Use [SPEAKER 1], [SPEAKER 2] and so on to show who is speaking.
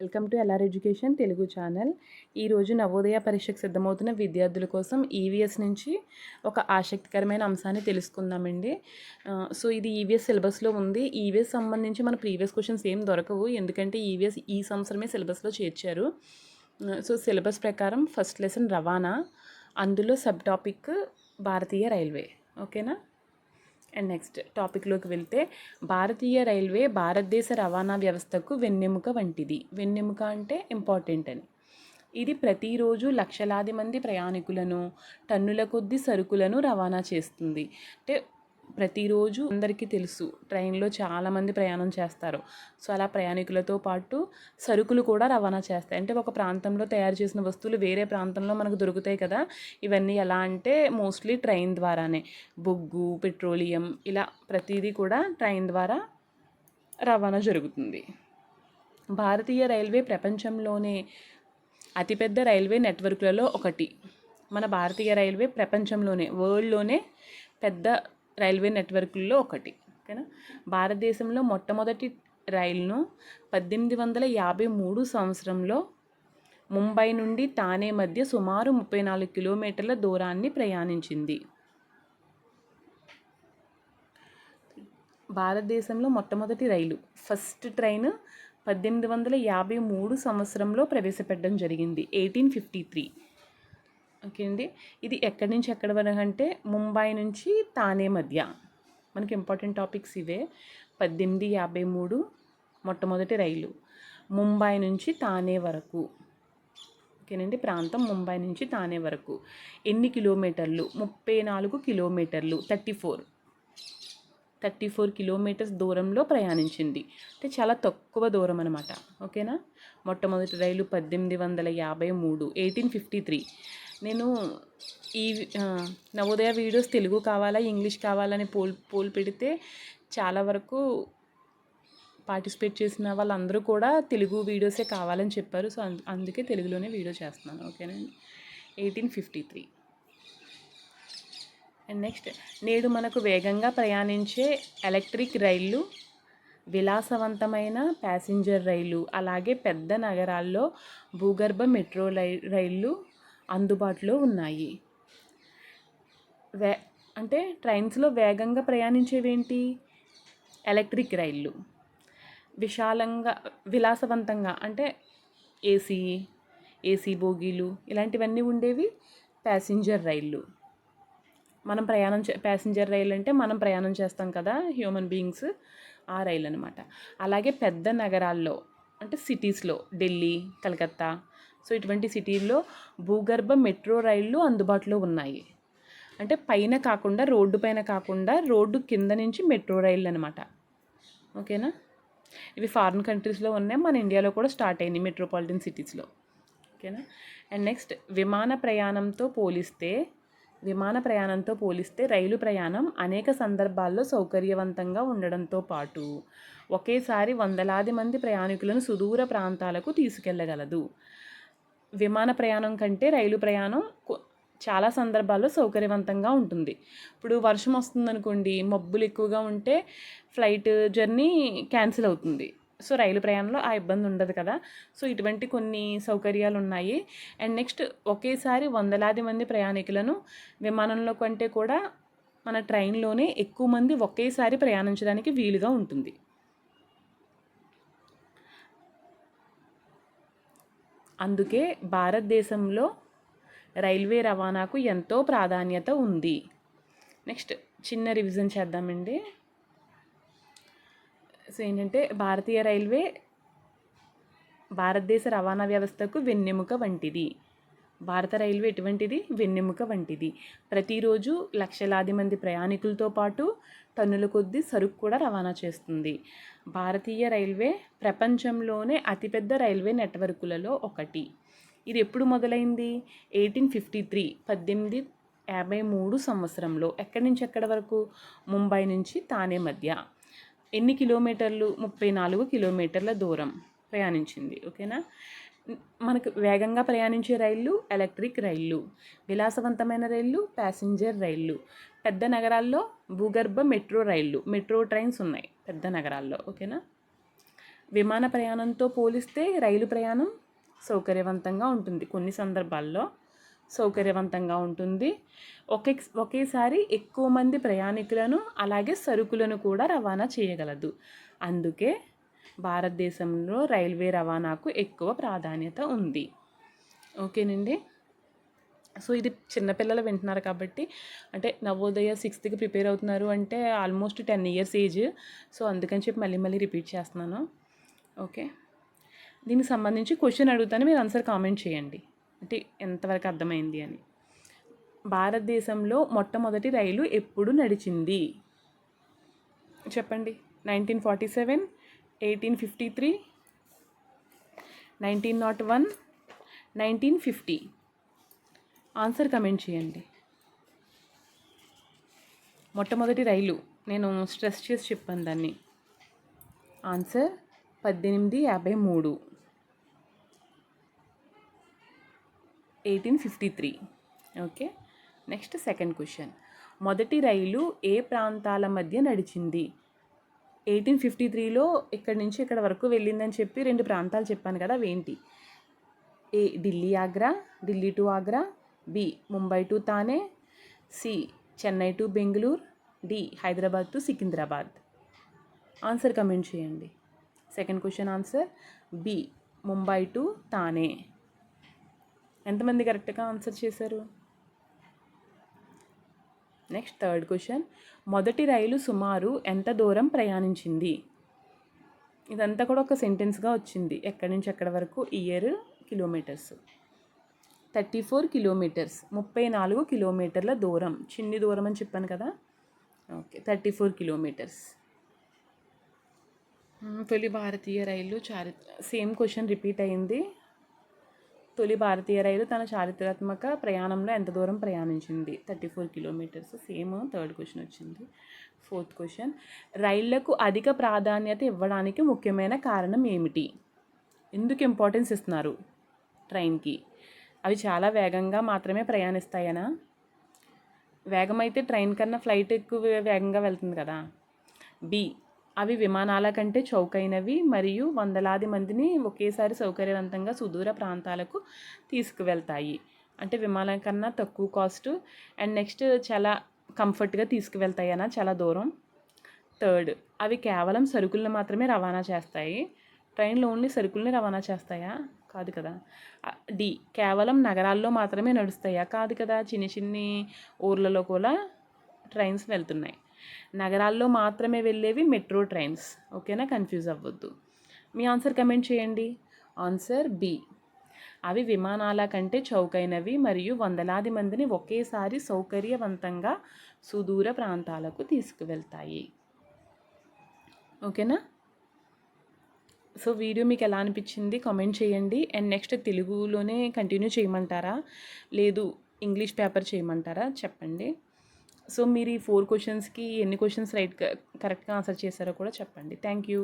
[SPEAKER 1] Welcome to LR education Telugu channel. ఈరోజు నవోదయ పరీక్షకు సిద్ధమవుతున్న విద్యార్థుల కోసం ఈవీఎస్ నుంచి ఒక ఆసక్తికరమైన అంశాన్ని తెలుసుకుందామండి. సో ఇది ఈవీఎస్ సిలబస్లో ఉంది. ఈవీఎస్ సంబంధించి మన ప్రీవియస్ క్వశ్చన్స్ ఏం దొరకవు, ఎందుకంటే ఈవీఎస్ ఈ సంవత్సరమే సిలబస్లో చేర్చారు. సో సిలబస్ ప్రకారం ఫస్ట్ లెసన్ రవాణా, అందులో సబ్ టాపిక్ భారతీయ రైల్వే. ఓకేనా. అండ్ నెక్స్ట్ టాపిక్లోకి వెళ్తే, భారతీయ రైల్వే భారతదేశ రవాణా వ్యవస్థకు వెన్నెముక వంటిది. వెన్నెముక అంటే ఇంపార్టెంట్ అని. ఇది ప్రతిరోజు లక్షలాది మంది ప్రయాణికులను, టన్నుల కొద్ది సరుకులను రవాణా చేస్తుంది. అంటే ప్రతిరోజు అందరికీ తెలుసు ట్రైన్లో చాలామంది ప్రయాణం చేస్తారు. సో అలా ప్రయాణికులతో పాటు సరుకులు కూడా రవాణా చేస్తాయి. అంటే ఒక ప్రాంతంలో తయారు చేసిన వస్తువులు వేరే ప్రాంతంలో మనకు దొరుకుతాయి కదా. ఇవన్నీ ఎలా అంటే మోస్ట్లీ ట్రైన్ ద్వారానే. బొగ్గు, పెట్రోలియం, ఇలా ప్రతిదీ కూడా ట్రైన్ ద్వారా రవాణా జరుగుతుంది. భారతీయ రైల్వే ప్రపంచంలోనే అతిపెద్ద రైల్వే నెట్వర్క్లలో ఒకటి. మన భారతీయ రైల్వే ప్రపంచంలోనే, వరల్డ్లోనే పెద్ద రైల్వే నెట్వర్క్లలో ఒకటి. ఓకేనా. భారతదేశంలో మొట్టమొదటి రైలును 1853 సంవత్సరంలో ముంబై నుండి తానే మధ్య సుమారు 34 కిలోమీటర్ల దూరాన్ని ప్రయాణించింది. భారతదేశంలో మొట్టమొదటి రైలు, ఫస్ట్ ట్రైన్ 1853 సంవత్సరంలో ప్రవేశపెట్టడం జరిగింది, 1853. ఓకే అండి. ఇది ఎక్కడి నుంచి ఎక్కడి వరకు అంటే ముంబై నుంచి తానే మధ్య. మనకి ఇంపార్టెంట్ టాపిక్స్ ఇవే. 1853 మొట్టమొదటి రైలు, ముంబై నుంచి తానే వరకు. ఓకేనండి. ప్రాంతం ముంబై నుంచి తానే వరకు. ఎన్ని కిలోమీటర్లు? 34 కిలోమీటర్లు, 34 కిలోమీటర్స్ దూరంలో ప్రయాణించింది. అంటే చాలా తక్కువ దూరం అనమాట. ఓకేనా. మొట్టమొదటి రైలు 1853, 1853. నేను ఈ నవోదయ వీడియోస్ తెలుగు కావాలా ఇంగ్లీష్ కావాలని పోల్ పెడితే చాలా వరకు పార్టిసిపేట్ చేసిన వాళ్ళందరూ కూడా తెలుగు వీడియోసే కావాలని చెప్పారు. సో అందుకే తెలుగులోనే వీడియో చేస్తున్నాను. ఓకేనండి. 1853. అండ్ నెక్స్ట్, నేడు మనకు వేగంగా ప్రయాణించే ఎలక్ట్రిక్ రైళ్ళు, విలాసవంతమైన ప్యాసింజర్ రైలు, అలాగే పెద్ద నగరాల్లో భూగర్భ మెట్రో రైళ్ళు అందుబాటులో ఉన్నాయి. అంటే ట్రైన్స్లో వేగంగా ప్రయాణించేవేంటి? ఎలక్ట్రిక్ రైళ్ళు. విలాసవంతంగా అంటే ఏసీ బోగీలు ఇలాంటివన్నీ ఉండేవి ప్యాసింజర్ రైళ్ళు. ప్యాసింజర్ రైలు అంటే మనం ప్రయాణం చేస్తాం కదా, హ్యూమన్ బీయింగ్స్, ఆ రైలు అనమాట. అలాగే పెద్ద నగరాల్లో అంటే సిటీస్లో, ఢిల్లీ, కలకత్తా, సో ఇటువంటి సిటీల్లో భూగర్భ మెట్రో రైళ్ళు అందుబాటులో ఉన్నాయి. అంటే పైన కాకుండా, రోడ్డు పైన కాకుండా, రోడ్డు కింద నుంచి మెట్రో రైళ్ళు అనమాట. ఓకేనా. ఇవి ఫారిన్ కంట్రీస్లో ఉన్నాయి, మన ఇండియాలో కూడా స్టార్ట్ అయినాయి మెట్రోపాలిటన్ సిటీస్లో. ఓకేనా. అండ్ నెక్స్ట్, విమాన ప్రయాణంతో పోలిస్తే రైలు ప్రయాణం అనేక సందర్భాల్లో సౌకర్యవంతంగా ఉండడంతో పాటు ఒకేసారి వందలాది మంది ప్రయాణికులను సుదూర ప్రాంతాలకు తీసుకెళ్లగలదు. విమాన ప్రయాణం కంటే రైలు ప్రయాణం చాలా సందర్భాల్లో సౌకర్యవంతంగా ఉంటుంది. ఇప్పుడు వర్షం వస్తుందనుకోండి, మబ్బులు ఎక్కువగా ఉంటే ఫ్లైట్ జర్నీ క్యాన్సిల్ అవుతుంది. సో రైలు ప్రయాణంలో ఆ ఇబ్బంది ఉండదు కదా. సో ఇటువంటి కొన్ని సౌకర్యాలు ఉన్నాయి. అండ్ నెక్స్ట్, ఒకేసారి వందలాది మంది ప్రయాణికులను విమానంలో కంటే కూడా మన ట్రైన్లోనే ఎక్కువ మంది ఒకేసారి ప్రయాణించడానికి వీలుగా ఉంటుంది. అందుకే భారతదేశంలో రైల్వే రవాణాకు ఎంతో ప్రాధాన్యత ఉంది. నెక్స్ట్ చిన్న రివిజన్ చేద్దామండి. సో ఏంటంటే, భారతీయ రైల్వే భారతదేశ రవాణా వ్యవస్థకు వెన్నెముక వంటిది. భారత రైల్వే ఎటువంటిది? వెన్నెముక వంటిది. ప్రతిరోజు లక్షలాది మంది ప్రయాణికులతో పాటు టన్నుల కొద్ది సరుకు కూడా రవాణా చేస్తుంది. భారతీయ రైల్వే ప్రపంచంలోనే అతిపెద్ద రైల్వే నెట్వర్కులలో ఒకటి. ఇది ఎప్పుడు మొదలైంది? 1853, 1853 సంవత్సరంలో. ఎక్కడి నుంచి ఎక్కడి వరకు? ముంబై నుంచి తానే మధ్య. ఎన్ని కిలోమీటర్లు? 34 కిలోమీటర్ల దూరం ప్రయాణించింది. ఓకేనా. మనకు వేగంగా ప్రయాణించే రైళ్ళు ఎలక్ట్రిక్ రైళ్ళు, విలాసవంతమైన రైళ్ళు ప్యాసింజర్ రైళ్ళు, పెద్ద నగరాల్లో భూగర్భ మెట్రో రైళ్ళు, మెట్రో ట్రైన్స్ ఉన్నాయి పెద్ద నగరాల్లో. ఓకేనా. విమాన ప్రయాణంతో పోలిస్తే రైలు ప్రయాణం సౌకర్యవంతంగా ఉంటుంది. కొన్ని సందర్భాల్లో సౌకర్యవంతంగా ఉంటుంది. ఒకేసారి ఎక్కువ మంది ప్రయాణికులను అలాగే సరుకులను కూడా రవాణా చేయగలదు. అందుకే భారతదేశంలో రైల్వే రవాణాకు ఎక్కువ ప్రాధాన్యత ఉంది. ఓకేనండి. సో ఇది చిన్నపిల్లలు వింటున్నారు కాబట్టి, అంటే నవోదయ 6th ప్రిపేర్ అవుతున్నారు అంటే ఆల్మోస్ట్ 10 years ఏజ్. సో అందుకని చెప్పి మళ్ళీ రిపీట్ చేస్తున్నాను. ఓకే, దీనికి సంబంధించి క్వశ్చన్ అడుగుతాను, మీరు ఆన్సర్ కామెంట్ చేయండి, అంటే ఎంతవరకు అర్థమైంది అని. భారతదేశంలో మొట్టమొదటి రైలు ఎప్పుడు నడిచింది చెప్పండి. 1947, 1853, 1901, 1950. ఆన్సర్ కమెంట్ చేయండి. మొట్టమొదటి రైలు నేను స్ట్రెస్ చేసి చెప్పాను దాన్ని. Answer 1853, 1853. Okay, next second question. మొదటి రైలు ఏ ప్రాంతాల మధ్య నడిచింది? 1853లో ఇక్కడి నుంచి ఇక్కడ వరకు వెళ్ళిందని చెప్పి 2 ప్రాంతాలు చెప్పాను కదా, అవేంటి? A Delhi Agra, Delhi to Agra, B Mumbai to Thane, C Chennai to Bengaluru, D Hyderabad to Secunderabad. Answer comment చేయండి. Second question answer B Mumbai to Thane. ఎంతమంది కరెక్ట్గా ఆన్సర్ చేశారు? Next third question. మొదటి రైలు సుమారు ఎంత దూరం ప్రయాణించింది? ఇదంతా కూడా ఒక సెంటెన్స్గా వచ్చింది. ఎక్కడి నుంచి ఎక్కడి వరకు? Year, kilometres. 34 kilometers, 34 kilometerల దూరం. చిన్ని దూరం అని చెప్పాను కదా. Okay, 34 kilometers. తొలి భారతీయ రైలు సేమ్ క్వశ్చన్ రిపీట్ అయింది. తొలి భారతీయ రైలు తన చారిత్రాత్మక ప్రయాణంలో ఎంత దూరం ప్రయాణించింది? 34 kilometers. సేమ్ థర్డ్ క్వశ్చన్ వచ్చింది. Fourth question. రైళ్లకు అధిక ప్రాధాన్యత ఇవ్వడానికి ముఖ్యమైన కారణం ఏమిటి? ఎందుకు ఇంపార్టెన్స్ ఇస్తున్నారు ట్రైన్కి? అవి చాలా వేగంగా మాత్రమే ప్రయాణిస్తాయనా? వేగం అయితే ట్రైన్ కన్నా ఫ్లైట్ ఎక్కువ వేగంగా వెళ్తుంది కదా. బి అవి విమానాల కంటే చౌకైనవి మరియు వందలాది మందిని ఒకేసారి సౌకర్యవంతంగా సుదూర ప్రాంతాలకు తీసుకువెళ్తాయి. అంటే విమానం కన్నా తక్కువ కాస్ట్ అండ్ నెక్స్ట్ చాలా కంఫర్ట్గా తీసుకువెళ్తాయనా చాలా దూరం. థర్డ్, అవి కేవలం సరుకులను మాత్రమే రవాణా చేస్తాయి. ట్రైన్లో ఓన్లీ సరుకుల్ని రవాణా చేస్తాయా? కాదు కదా. డి కేవలం నగరాల్లో మాత్రమే నడుస్తాయా? కాదు కదా, చిన్ని ఊర్లలో కూడా ట్రైన్స్ వెళ్తున్నాయి. నగరాల్లో మాత్రమే వెళ్ళేవి మెట్రో ట్రైన్స్. ఓకేనా, కన్ఫ్యూజ్ అవ్వద్దు. మీ ఆన్సర్ కమెంట్ చేయండి. ఆన్సర్ బి అవి విమానాల కంటే చౌకైనవి మరియు వందలాది మందిని ఒకేసారి సౌకర్యవంతంగా సుదూర ప్రాంతాలకు తీసుకువెళ్తాయి. ఓకేనా. సో వీడియో మీకు ఎలా అనిపించింది కామెంట్ చేయండి. అండ్ నెక్స్ట్ తెలుగులోనే కంటిన్యూ చేయమంటారా లేదు ఇంగ్లీష్ పేపర్ చేయమంటారా చెప్పండి. సో మీరు ఈ 4 క్వశ్చన్స్కి ఎన్ని క్వశ్చన్స్ కరెక్ట్గా ఆన్సర్ చేశారో కూడా చెప్పండి. Thank you.